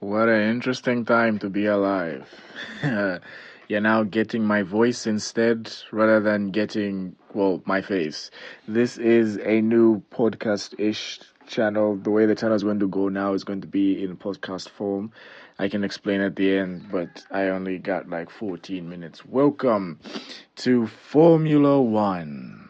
What an interesting time to be alive. You're now getting my voice instead rather than getting, well, my face. This is a new podcast ish channel. The way the channel is going to go now is going to be in podcast form. I can explain at the end, but I only got like 14 minutes. Welcome to Formula One.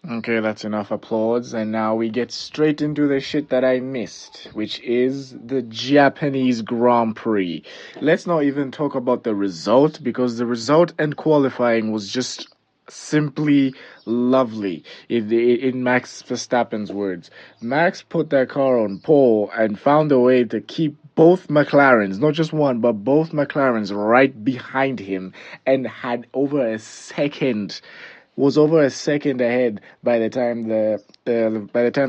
Okay, that's enough applause, and now we get straight into the shit that I missed, which is the Japanese Grand Prix. Let's not even talk about the result, because the result and qualifying was just simply lovely. In Max Verstappen's words, Max put that car on pole and found a way to keep both McLarens, not just one, but both McLarens right behind him, and had was over a second ahead by the time the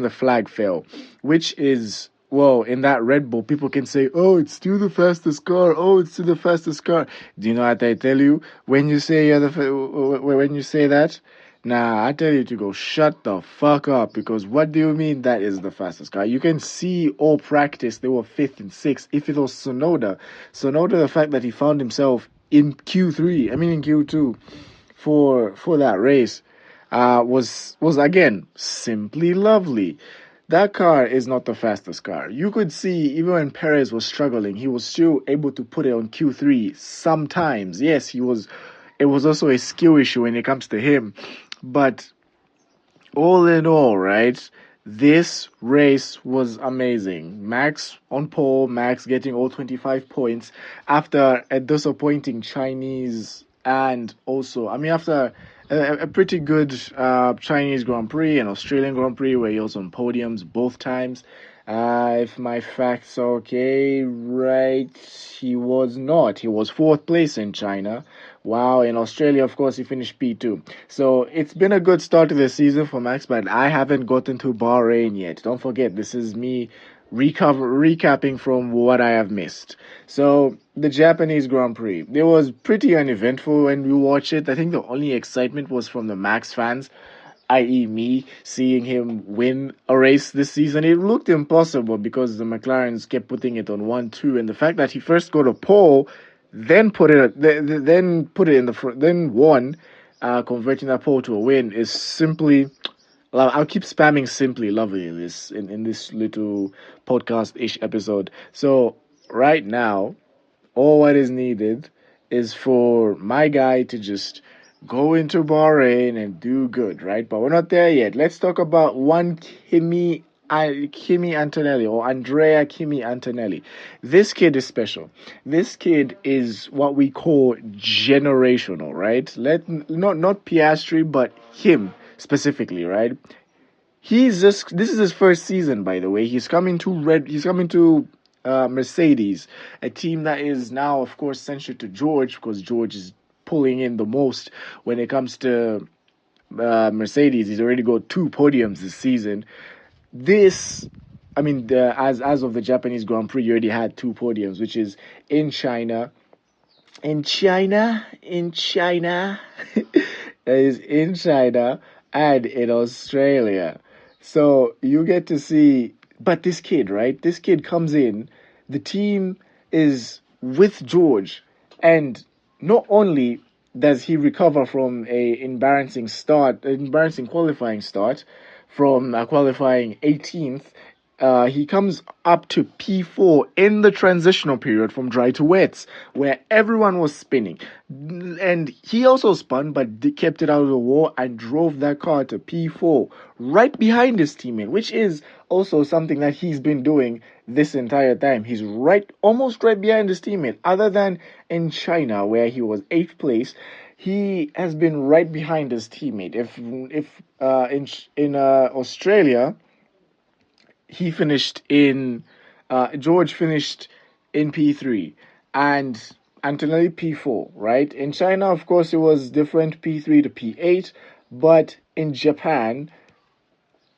flag fell, which is, well, in that Red Bull, people can say, "Oh, it's still the fastest car. Oh, it's still the fastest car." Do you know what I tell you when you say when you say that? Nah, I tell you to go shut the fuck up, because what do you mean that is the fastest car? You can see all practice they were fifth and sixth. If it was Sonoda, the fact that he found himself in in Q2 for that race was again simply lovely. That car is not the fastest car. You could see even when Perez was struggling, he was still able to put it on Q3 sometimes. Yes, he was. It was also a skill issue when it comes to him, but all in all, right? This race was amazing. Max on pole, Max getting all 25 points after a disappointing Chinese, and also, after a pretty good Chinese Grand Prix and Australian Grand Prix where he was on podiums both times. If my facts are okay, right, he was not. He was fourth place in China. Wow, in Australia, of course, he finished P2. So it's been a good start to the season for Max, but I haven't gotten to Bahrain yet. Don't forget, this is me recapping from what I have missed. So the Japanese Grand Prix, it was pretty uneventful when we watched it. I think the only excitement was from the Max fans, i.e., me, seeing him win a race this season. It looked impossible because the McLarens kept putting it on 1-2, and the fact that he first got a pole, then put it in the front, then won, converting that pole to a win is simply. I'll keep spamming simply lovely in this little podcast ish episode. So right now, all what is needed is for my guy to just go into Bahrain and do good, right? But we're not there yet. Let's talk about one Kimi Antonelli, or Andrea Kimi Antonelli. This kid is special. This kid is what we call generational, right? Not Piastri, but him specifically, right? This is his first season, by the way. He's coming to Mercedes, a team that is now, of course, censured to George, because George is pulling in the most when it comes to Mercedes. He's already got 2 podiums this season. As of the Japanese Grand Prix, he already had 2 podiums, which is in China. In China, is in China and in Australia. So you get to see, but this kid, right? This kid comes in, the team is with George, and not only does he recover from embarrassing qualifying start, from qualifying 18th, he comes up to P4 in the transitional period from dry to wets, where everyone was spinning. And he also spun, but kept it out of the wall and drove that car to P4, right behind his teammate, which is also something that he's been doing this entire time. He's almost right behind his teammate, other than in China, where he was 8th place. He has been right behind his teammate. If in Australia, he finished in George finished in P3 and Antonelli P4, right? In China, of course, it was different, P3 to P8, but in Japan,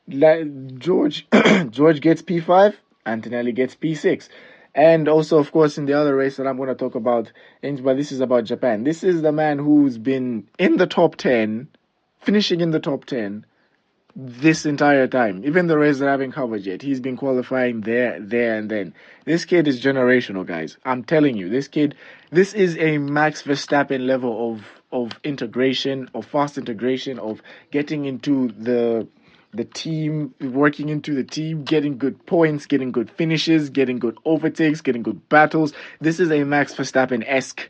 George George gets P5, Antonelli gets P6. And also, of course, in the other race that I'm going to talk about, but this is about Japan. This is the man who's been in the top 10 finishing in the top 10 this entire time. Even the race that I haven't covered yet, he's been qualifying there, and then. This kid is generational, guys. I'm telling you, this is a Max Verstappen level of integration, of fast integration, of getting into the team, working into the team, getting good points, getting good finishes, getting good overtakes, getting good battles. This is a Max Verstappen esque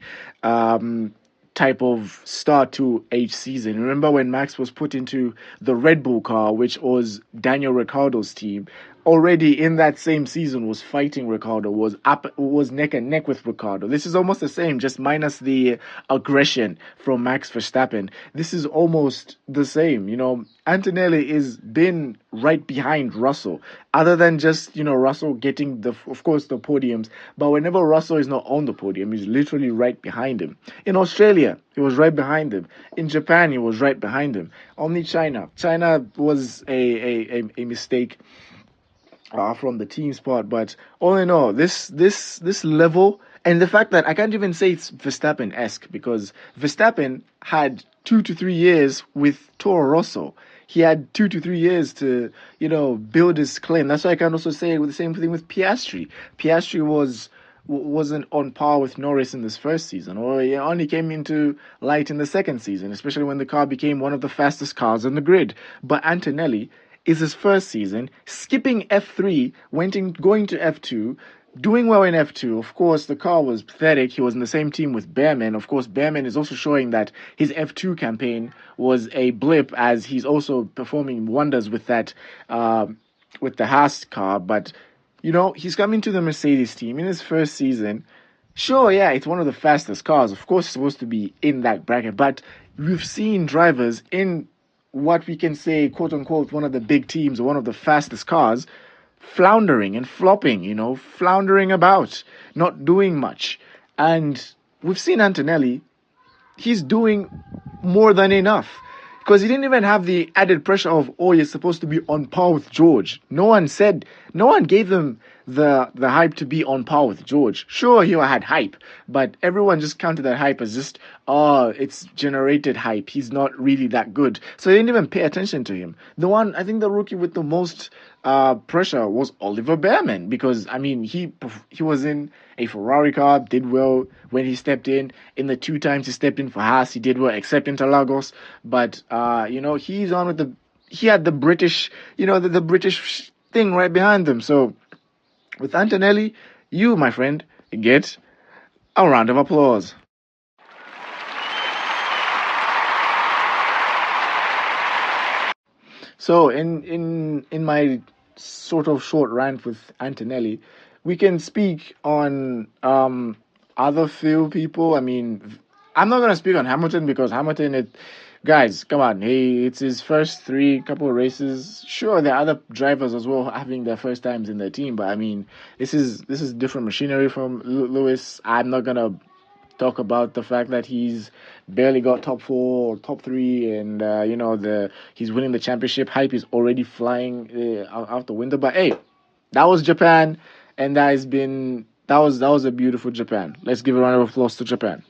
type of start to each season. Remember when Max was put into the Red Bull car, which was Daniel Ricciardo's team, already in that same season was fighting Ricciardo, was neck and neck with Ricciardo. This is almost the same, just minus the aggression from Max Verstappen. This is almost the same. Antonelli is been right behind Russell, other than just Russell getting of course the podiums. But whenever Russell is not on the podium, he's literally right behind him. In Australia, he was right behind him. In Japan, he was right behind him. Only China was a mistake from the team's part. But all in all, this level, and the fact that I can't even say it's Verstappen-esque, because Verstappen had 2 to 3 years with Toro Rosso. He had 2 to 3 years to build his claim. That's why I can also say the same thing with Piastri. Piastri wasn't on par with Norris in this first season, or he only came into light in the second season, especially when the car became one of the fastest cars on the grid. But Antonelli is his first season, skipping F3, going to F2, doing well in F2. Of course, the car was pathetic. He was in the same team with Behrman. Of course, Behrman is also showing that his F2 campaign was a blip, as he's also performing wonders with that, with the Haas car. But he's coming to the Mercedes team in his first season. Sure, yeah, it's one of the fastest cars. Of course, it's supposed to be in that bracket. But we've seen drivers in what we can say, quote unquote, one of the big teams, one of the fastest cars, floundering and flopping, floundering about, not doing much. And we've seen Antonelli, he's doing more than enough. Because he didn't even have the added pressure of, you're supposed to be on par with George. No one gave him the hype to be on par with George. Sure, he had hype, but everyone just counted that hype as just, it's generated hype. He's not really that good. So they didn't even pay attention to him. I think the rookie with the most pressure was Oliver Behrman, because, he was in a Ferrari car, did well when he stepped in. In the 2 times he stepped in for Haas, he did well, except in Interlagos. But, he's on with he had the British, the British thing right behind him. So, with Antonelli, you, my friend, get a round of applause. So, in my sort of short rant with Antonelli, we can speak on other few people. I'm not gonna speak on Hamilton, because Hamilton, guys, come on, it's his first couple of races. Sure, there are other drivers as well having their first times in their team, but this is different machinery from Lewis. I'm not gonna talk about the fact that he's barely got top 4 or top 3, and he's winning the championship. Hype is already flying out the window. But hey, that was Japan, and that was a beautiful Japan. Let's give a round of applause to Japan.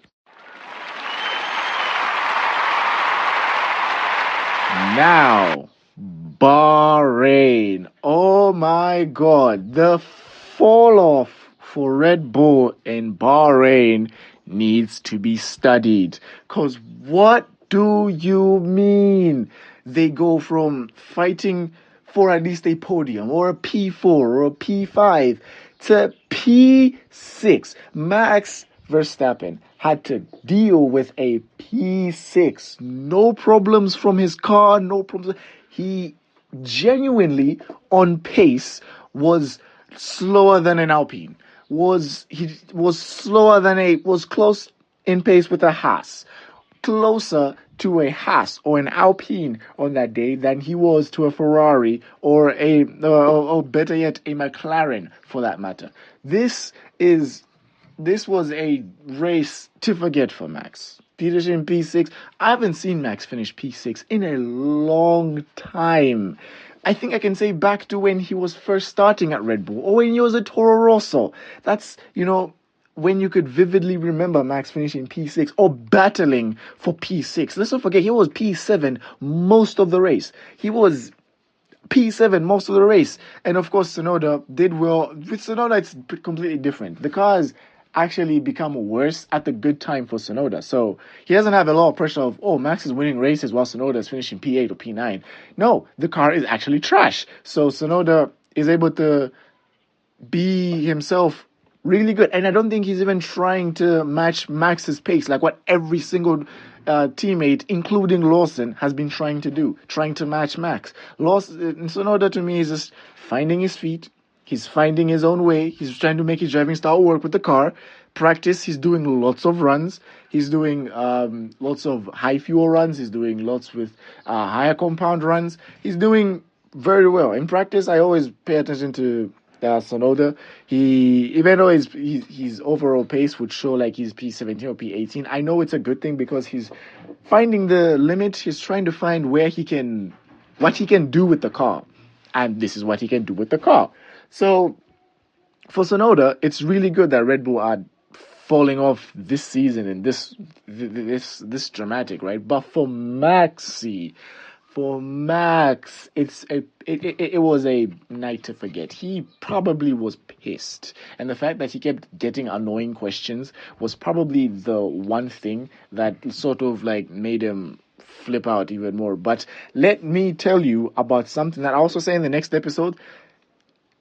Now, Bahrain. Oh my God, the fall off for Red Bull in Bahrain needs to be studied. Because what do you mean? They go from fighting for at least a podium, or a P4 or a P5, to P6. Max Verstappen had to deal with a P6. No problems from his car, no problems. He genuinely, on pace, was slower than an Alpine. Was close in pace with a Haas. Closer to a Haas or an Alpine on that day than he was to a Ferrari, or or better yet, a McLaren for that matter. This was a race to forget for Max. Finishing P6. I haven't seen Max finish P6 in a long time. I think I can say back to when he was first starting at Red Bull, or when he was at Toro Rosso. That's, when you could vividly remember Max finishing P6 or battling for P6. Let's not forget, he was P7 most of the race. He was P7 most of the race. And of course, Tsunoda did well. With Tsunoda, it's completely different. The cars actually become worse at the good time for Tsunoda. So he doesn't have a lot of pressure of, oh, Max is winning races while Tsunoda is finishing P8 or P9. No, the car is actually trash. So Tsunoda is able to be himself really good. And I don't think he's even trying to match Max's pace, like what every single teammate, including Lawson, has been trying to do, trying to match Max. Sonoda to me is just finding his feet. He's finding his own way. He's trying to make his driving style work with the car. Practice, he's doing lots of runs. He's doing lots of high fuel runs. He's doing lots with higher compound runs. He's doing very well. In practice, I always pay attention to Sonoda. Even though his overall pace would show like he's P17 or P18, I know it's a good thing because he's finding the limit. He's trying to find what he can do with the car, and this is what he can do with the car. So for Sonoda, it's really good that Red Bull are falling off this season and this dramatic, right? But for Max, it was a night to forget. He probably was pissed, and the fact that he kept getting annoying questions was probably the one thing that sort of like made him flip out even more. But let me tell you about something that I also say in the next episode.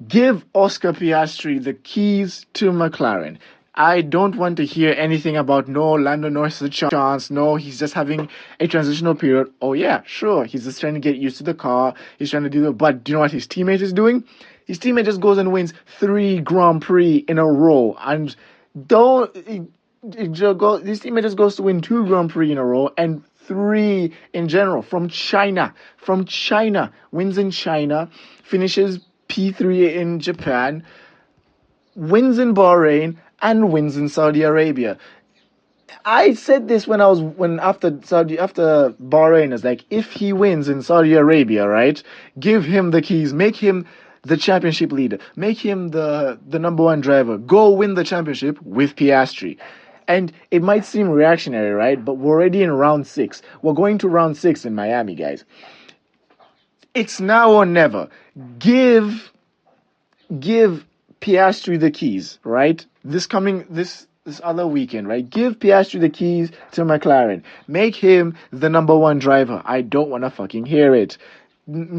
Give Oscar Piastri the keys to McLaren. I don't want to hear anything about no, Lando Norris has a chance. No, he's just having a transitional period. Oh yeah, sure. He's just trying to get used to the car. He's trying to do that. But do you know what his teammate is doing? His teammate just goes and wins 3 Grand Prix in a row. And his teammate just goes to win 2 Grand Prix in a row and 3 in general from China. Wins in China, finishes P3 in Japan, wins in Bahrain, and wins in Saudi Arabia. I said this after Bahrain is like, if he wins in Saudi Arabia, right, give him the keys, make him the championship leader, make him the number 1 driver, go win the championship with Piastri. And it might seem reactionary, right? But we're already in round 6. We're going to round 6 in Miami, guys. It's now or never. Give Piastri the keys, right? This other weekend, right? Give Piastri the keys to McLaren. Make him the number 1 driver. I don't want to fucking hear it. Make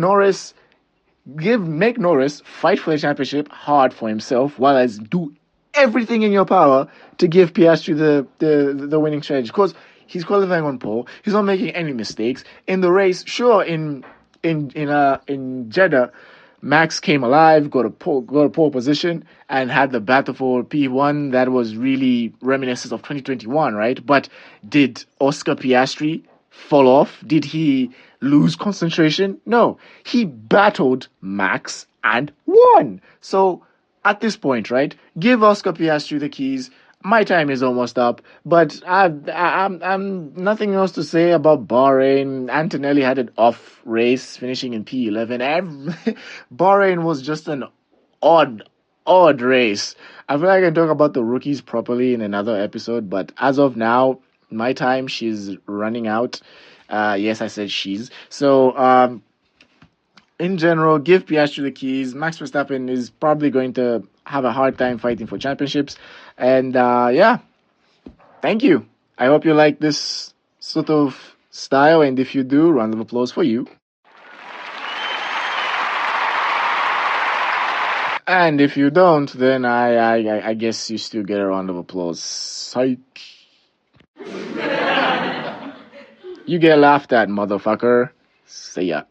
Norris fight for the championship hard for himself, while as do everything in your power to give Piastri the winning strategy. Because he's qualifying on pole. He's not making any mistakes in the race. Sure, in Jeddah, Max came alive, got a pole position, and had the battle for P1 that was really reminiscent of 2021, right? But did Oscar Piastri fall off? Did he lose concentration? No. He battled Max and won. So at this point, right, give Oscar Piastri the keys. My time is almost up, but I'm nothing else to say about Bahrain. Antonelli had an off race, finishing in P11. Bahrain was just an odd race. I feel like I can talk about the rookies properly in another episode, but as of now, my time, she's running out. Yes, I said she's. So, in general, give Piastri the keys. Max Verstappen is probably going to have a hard time fighting for championships. And yeah, thank you. I hope you like this sort of style. And if you do, round of applause for you. And if you don't, then I guess you still get a round of applause. Psych. You get laughed at, motherfucker. See ya.